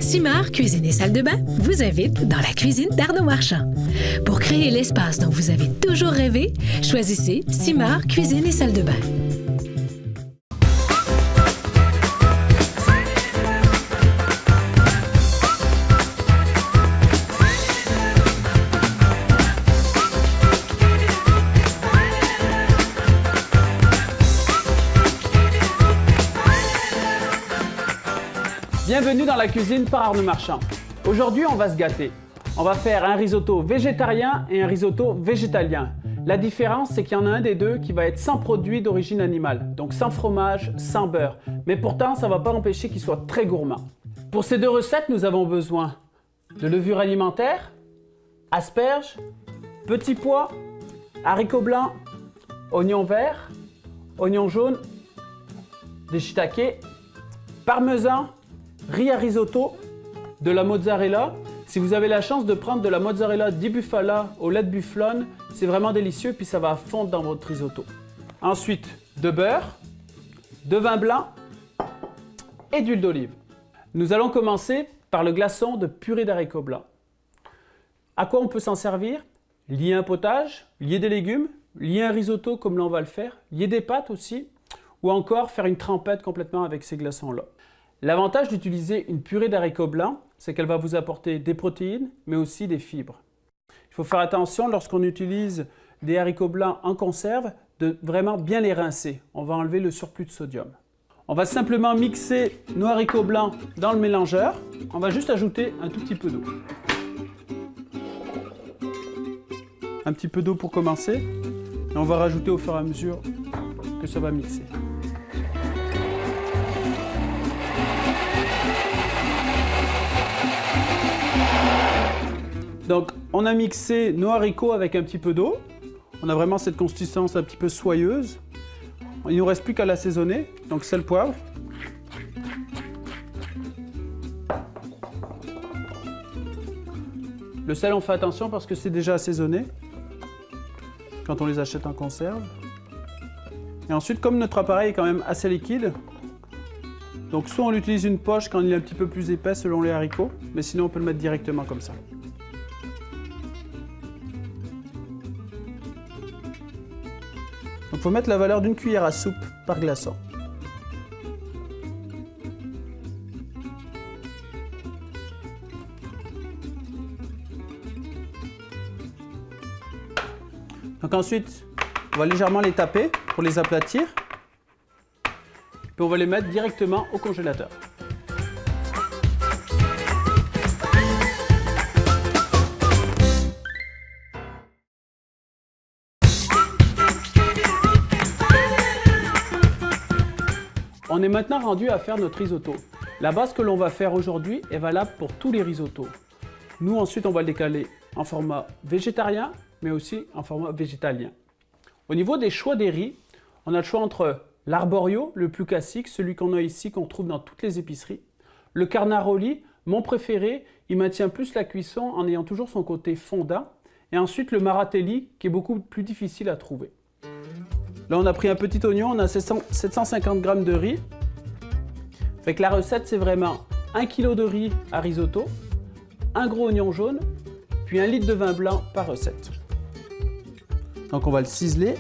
Simard Cuisine et Salle de Bain vous invite dans la cuisine d'Arnaud Marchand. Pour créer l'espace dont vous avez toujours rêvé, choisissez Simard Cuisine et Salle de Bain. Bienvenue dans la cuisine par Arnaud Marchand. Aujourd'hui, on va se gâter. On va faire un risotto végétarien et un risotto végétalien. La différence, c'est qu'il y en a un des deux qui va être sans produits d'origine animale, donc sans fromage, sans beurre. Mais pourtant, ça ne va pas empêcher qu'il soit très gourmand. Pour ces deux recettes, nous avons besoin de levure alimentaire, asperges, petits pois, haricots blancs, oignons verts, oignons jaunes, des shiitake, parmesan, riz à risotto, de la mozzarella. Si vous avez la chance de prendre de la mozzarella di bufala au lait de bufflone, c'est vraiment délicieux puis ça va fondre dans votre risotto. Ensuite, de beurre, de vin blanc et d'huile d'olive. Nous allons commencer par le glaçon de purée d'haricots blancs. À quoi on peut s'en servir? Lier un potage, lier des légumes, lier un risotto comme là on va le faire, lier des pâtes aussi, ou encore faire une trempette complètement avec ces glaçons-là. L'avantage d'utiliser une purée d'haricots blancs, c'est qu'elle va vous apporter des protéines, mais aussi des fibres. Il faut faire attention lorsqu'on utilise des haricots blancs en conserve, de vraiment bien les rincer. On va enlever le surplus de sodium. On va simplement mixer nos haricots blancs dans le mélangeur. On va juste ajouter un tout petit peu d'eau. Un petit peu d'eau pour commencer. Et on va rajouter au fur et à mesure que ça va mixer. Donc, on a mixé nos haricots avec un petit peu d'eau. On a vraiment cette consistance un petit peu soyeuse. Il ne nous reste plus qu'à l'assaisonner. Donc, sel, poivre. Le sel, on fait attention parce que c'est déjà assaisonné quand on les achète en conserve. Et ensuite, comme notre appareil est quand même assez liquide, donc soit on utilise une poche quand il est un petit peu plus épais selon les haricots, mais sinon on peut le mettre directement comme ça. Donc il faut mettre la valeur d'une cuillère à soupe par glaçon. Donc ensuite, on va légèrement les taper pour les aplatir. Puis on va les mettre directement au congélateur. On est maintenant rendu à faire notre risotto. La base que l'on va faire aujourd'hui est valable pour tous les risottos. Nous ensuite on va le décaler en format végétarien, mais aussi en format végétalien. Au niveau des choix des riz, on a le choix entre l'arborio, le plus classique, celui qu'on a ici, qu'on trouve dans toutes les épiceries. Le carnaroli, mon préféré, il maintient plus la cuisson en ayant toujours son côté fondant. Et ensuite le maratelli, qui est beaucoup plus difficile à trouver. Là, on a pris un petit oignon, on a 750 g de riz. Fait que la recette, c'est vraiment 1 kg de riz à risotto, un gros oignon jaune, puis 1 litre de vin blanc par recette. Donc on va le ciseler.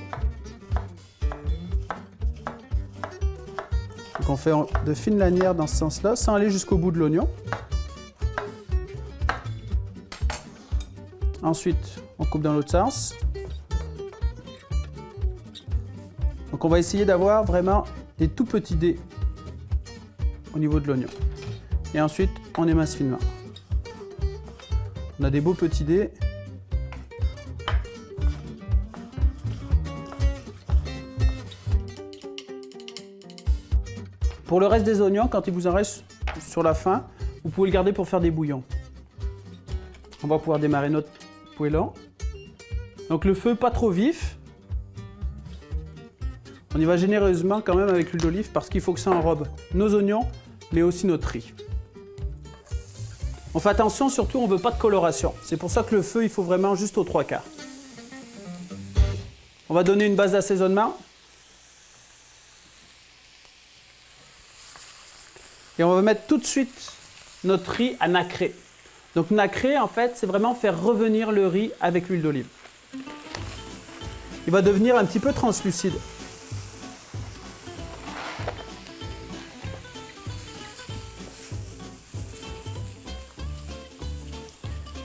Donc on fait de fines lanières dans ce sens-là, sans aller jusqu'au bout de l'oignon. Ensuite, on coupe dans l'autre sens. Donc on va essayer d'avoir vraiment des tout petits dés au niveau de l'oignon. Et ensuite, on émince finement. On a des beaux petits dés. Pour le reste des oignons, quand il vous en reste sur la fin, vous pouvez le garder pour faire des bouillons. On va pouvoir démarrer notre poêlon. Donc le feu pas trop vif. On y va généreusement quand même avec l'huile d'olive parce qu'il faut que ça enrobe nos oignons, mais aussi notre riz. On fait attention, surtout on ne veut pas de coloration. C'est pour ça que le feu, il faut vraiment juste aux 3/4. On va donner une base d'assaisonnement. Et on va mettre tout de suite notre riz à nacrer. Donc nacrer, en fait, c'est vraiment faire revenir le riz avec l'huile d'olive. Il va devenir un petit peu translucide.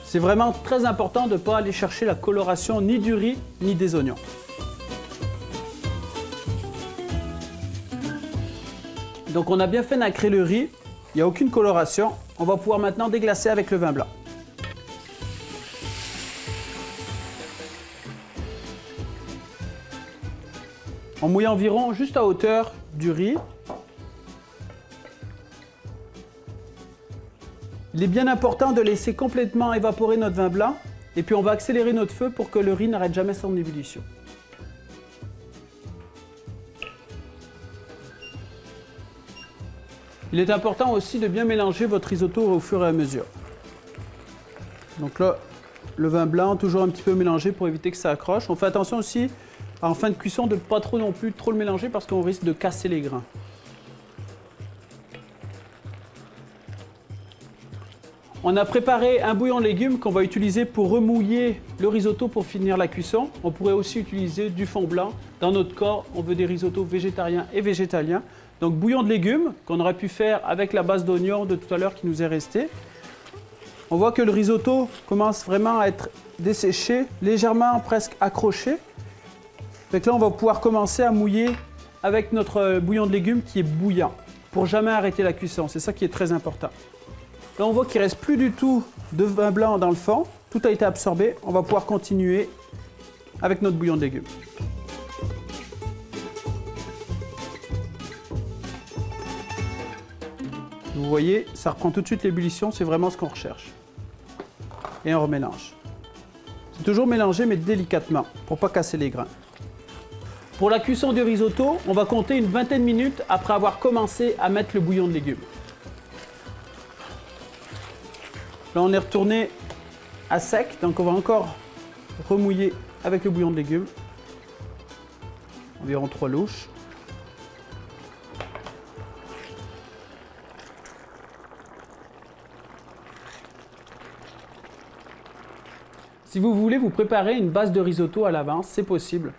C'est vraiment très important de ne pas aller chercher la coloration ni du riz ni des oignons. Donc on a bien fait nacrer le riz, il n'y a aucune coloration. On va pouvoir maintenant déglacer avec le vin blanc. On mouille environ juste à hauteur du riz. Il est bien important de laisser complètement évaporer notre vin blanc et puis on va accélérer notre feu pour que le riz n'arrête jamais son ébullition. Il est important aussi de bien mélanger votre risotto au fur et à mesure. Donc là, le vin blanc toujours un petit peu mélangé pour éviter que ça accroche. On fait attention aussi en fin de cuisson de ne pas trop non plus trop le mélanger parce qu'on risque de casser les grains. On a préparé un bouillon de légumes qu'on va utiliser pour remouiller le risotto pour finir la cuisson. On pourrait aussi utiliser du fond blanc. Dans notre cas, on veut des risottos végétariens et végétaliens. Donc bouillon de légumes qu'on aurait pu faire avec la base d'oignon de tout à l'heure qui nous est restée. On voit que le risotto commence vraiment à être desséché, légèrement presque accroché. Donc là, on va pouvoir commencer à mouiller avec notre bouillon de légumes qui est bouillant pour jamais arrêter la cuisson. C'est ça qui est très important. Là, on voit qu'il ne reste plus du tout de vin blanc dans le fond. Tout a été absorbé. On va pouvoir continuer avec notre bouillon de légumes. Vous voyez, ça reprend tout de suite l'ébullition. C'est vraiment ce qu'on recherche. Et on remélange. C'est toujours mélanger, mais délicatement, pour ne pas casser les grains. Pour la cuisson du risotto, on va compter une vingtaine de minutes après avoir commencé à mettre le bouillon de légumes. Là, on est retourné à sec, donc on va encore remouiller avec le bouillon de légumes. Environ 3 louches. Si vous voulez vous préparer une base de risotto à l'avance, c'est possible.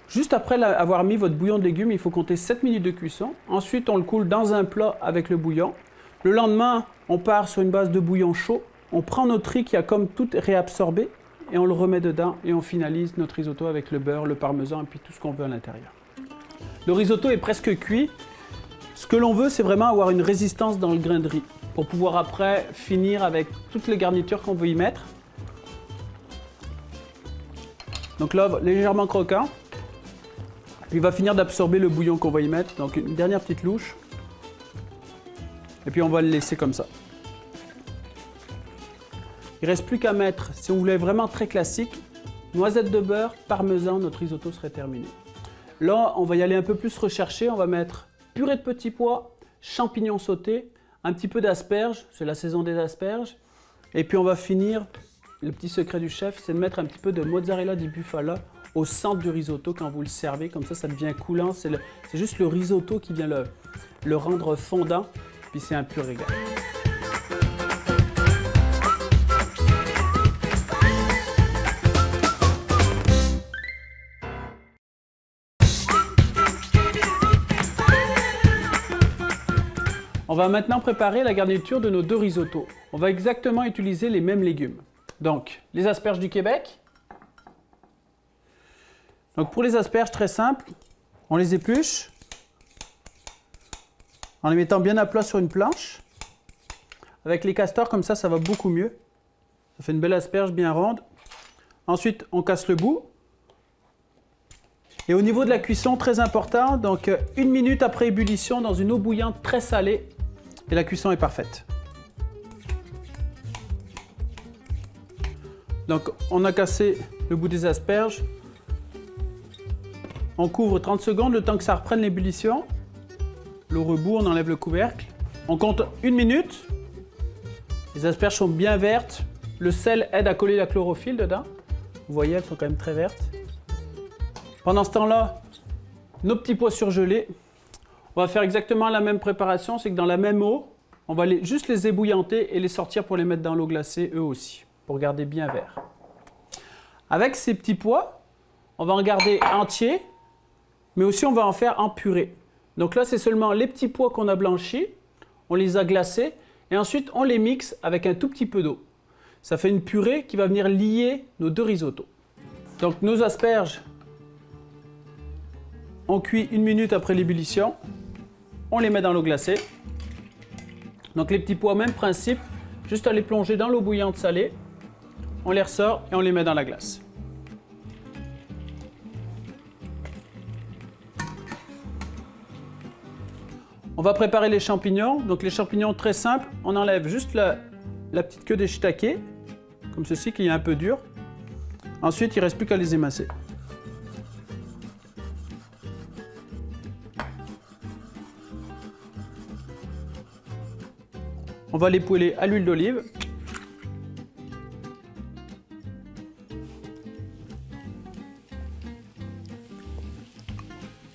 Juste après avoir mis votre bouillon de légumes, il faut compter 7 minutes de cuisson. Ensuite, on le coule dans un plat avec le bouillon. Le lendemain, on part sur une base de bouillon chaud. On prend notre riz qui a comme tout réabsorbé et on le remet dedans et on finalise notre risotto avec le beurre, le parmesan et puis tout ce qu'on veut à l'intérieur. Le risotto est presque cuit. Ce que l'on veut, c'est vraiment avoir une résistance dans le grain de riz pour pouvoir après finir avec toutes les garnitures qu'on veut y mettre. Donc là, légèrement croquant. Il va finir d'absorber le bouillon qu'on va y mettre. Donc une dernière petite louche. Et puis on va le laisser comme ça. Il ne reste plus qu'à mettre, si on voulait vraiment très classique, noisettes de beurre, parmesan, notre risotto serait terminé. Là, on va y aller un peu plus recherché. On va mettre purée de petits pois, champignons sautés, un petit peu d'asperges, c'est la saison des asperges. Et puis on va finir, le petit secret du chef, c'est de mettre un petit peu de mozzarella di bufala au centre du risotto quand vous le servez. Comme ça devient coulant. C'est juste le risotto qui vient le rendre fondant. Puis c'est un pur régal. On va maintenant préparer la garniture de nos 2 risottos. On va exactement utiliser les mêmes légumes. Donc, les asperges du Québec. Donc pour les asperges, très simple, on les épluche en les mettant bien à plat sur une planche. Avec les castors, comme ça va beaucoup mieux. Ça fait une belle asperge bien ronde. Ensuite, on casse le bout. Et au niveau de la cuisson, très important, donc 1 minute après ébullition dans une eau bouillante très salée. Et la cuisson est parfaite. Donc on a cassé le bout des asperges. On couvre 30 secondes, le temps que ça reprenne l'ébullition. Le rebout, on enlève le couvercle. On compte 1 minute. Les asperges sont bien vertes. Le sel aide à coller la chlorophylle dedans. Vous voyez, elles sont quand même très vertes. Pendant ce temps-là, nos petits pois surgelés. On va faire exactement la même préparation, c'est que dans la même eau, On va juste les ébouillanter et les sortir pour les mettre dans l'eau glacée eux aussi, pour garder bien vert. Avec ces petits pois, on va en garder entiers, mais aussi on va en faire en purée. Donc là, c'est seulement les petits pois qu'on a blanchis, on les a glacés, et ensuite on les mixe avec un tout petit peu d'eau. Ça fait une purée qui va venir lier nos 2 risottos. Donc nos asperges, on cuit 1 minute après l'ébullition, on les met dans l'eau glacée. Donc les petits pois, même principe, juste à les plonger dans l'eau bouillante salée, on les ressort et on les met dans la glace. On va préparer les champignons. Donc les champignons très simples, on enlève juste la petite queue des shiitake, comme ceci qui est un peu dur. Ensuite, il ne reste plus qu'à les émincer. On va les poêler à l'huile d'olive.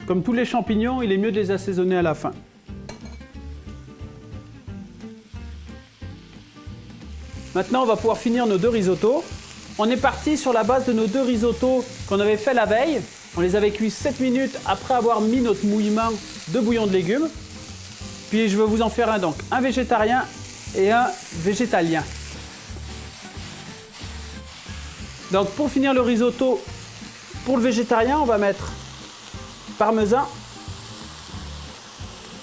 Comme tous les champignons, il est mieux de les assaisonner à la fin. Maintenant, on va pouvoir finir nos 2 risottos. On est parti sur la base de nos 2 risottos qu'on avait fait la veille. On les avait cuits 7 minutes après avoir mis notre mouillement de bouillon de légumes. Puis je vais vous en faire un végétarien et un végétalien. Donc pour finir le risotto, pour le végétarien, on va mettre parmesan.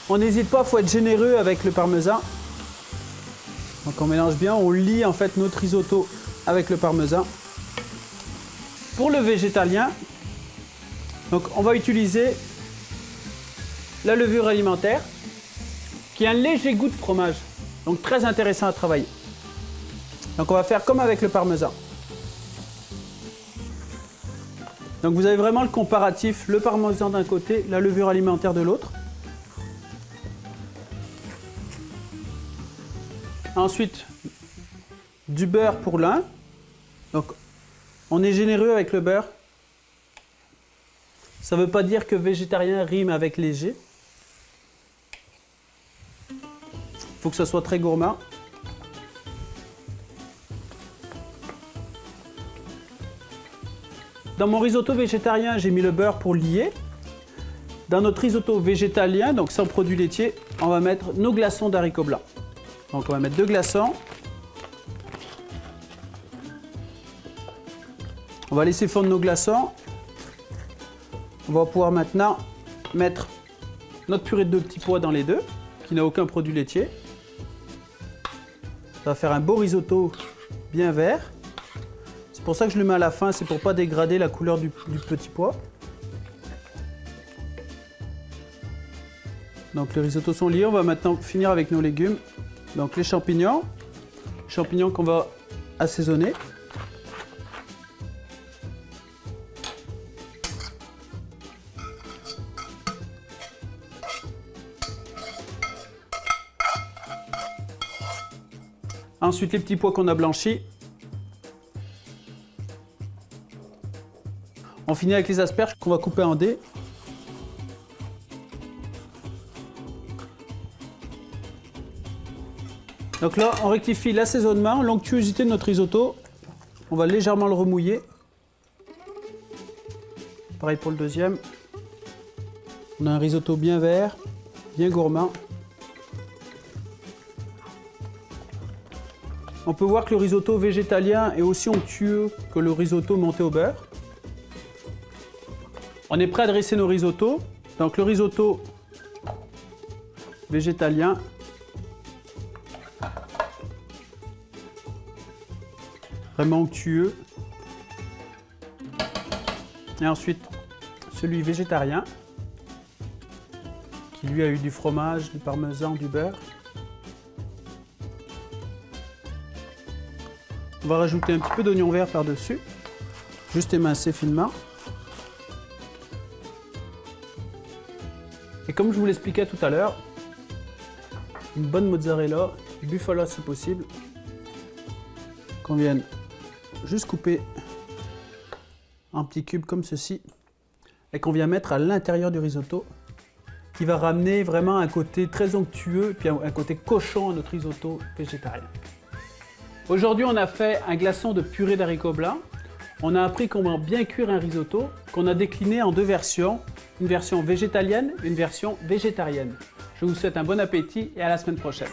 On n'hésite pas, il faut être généreux avec le parmesan. Donc on mélange bien, on lie en fait notre risotto avec le parmesan. Pour le végétalien, donc on va utiliser la levure alimentaire qui a un léger goût de fromage. Donc très intéressant à travailler. Donc on va faire comme avec le parmesan. Donc vous avez vraiment le comparatif, le parmesan d'un côté, la levure alimentaire de l'autre. Ensuite, du beurre pour l'un. Donc on est généreux avec le beurre. Ça ne veut pas dire que végétarien rime avec léger. Il faut que ça soit très gourmand. Dans mon risotto végétarien, j'ai mis le beurre pour lier. Dans notre risotto végétalien, donc sans produits laitiers, on va mettre nos glaçons d'haricots blancs. Donc on va mettre 2 glaçons. On va laisser fondre nos glaçons. On va pouvoir maintenant mettre notre purée de 2 petits pois dans les 2, qui n'a aucun produit laitier. Ça va faire un beau risotto bien vert. C'est pour ça que je le mets à la fin, c'est pour ne pas dégrader la couleur du petit pois. Donc les risottos sont liés, on va maintenant finir avec nos légumes. Donc les champignons qu'on va assaisonner. Ensuite les petits pois qu'on a blanchis. On finit avec les asperges qu'on va couper en dés. Donc là, on rectifie l'assaisonnement, l'onctuosité de notre risotto. On va légèrement le remouiller. Pareil pour le deuxième. On a un risotto bien vert, bien gourmand. On peut voir que le risotto végétalien est aussi onctueux que le risotto monté au beurre. On est prêt à dresser nos risottos. Donc le risotto végétalien. Vraiment onctueux. Et ensuite, celui végétarien, qui lui a eu du fromage, du parmesan, du beurre. On va rajouter un petit peu d'oignon vert par-dessus, juste émincer finement. Et comme je vous l'expliquais tout à l'heure, une bonne mozzarella, du buffalo si possible, qu'on vienne juste couper en petits cubes comme ceci et qu'on vient mettre à l'intérieur du risotto qui va ramener vraiment un côté très onctueux et puis un côté cochon à notre risotto végétarien. Aujourd'hui, on a fait un glaçon de purée d'haricots blancs. On a appris comment bien cuire un risotto qu'on a décliné en deux versions, une version végétalienne et une version végétarienne. Je vous souhaite un bon appétit et à la semaine prochaine.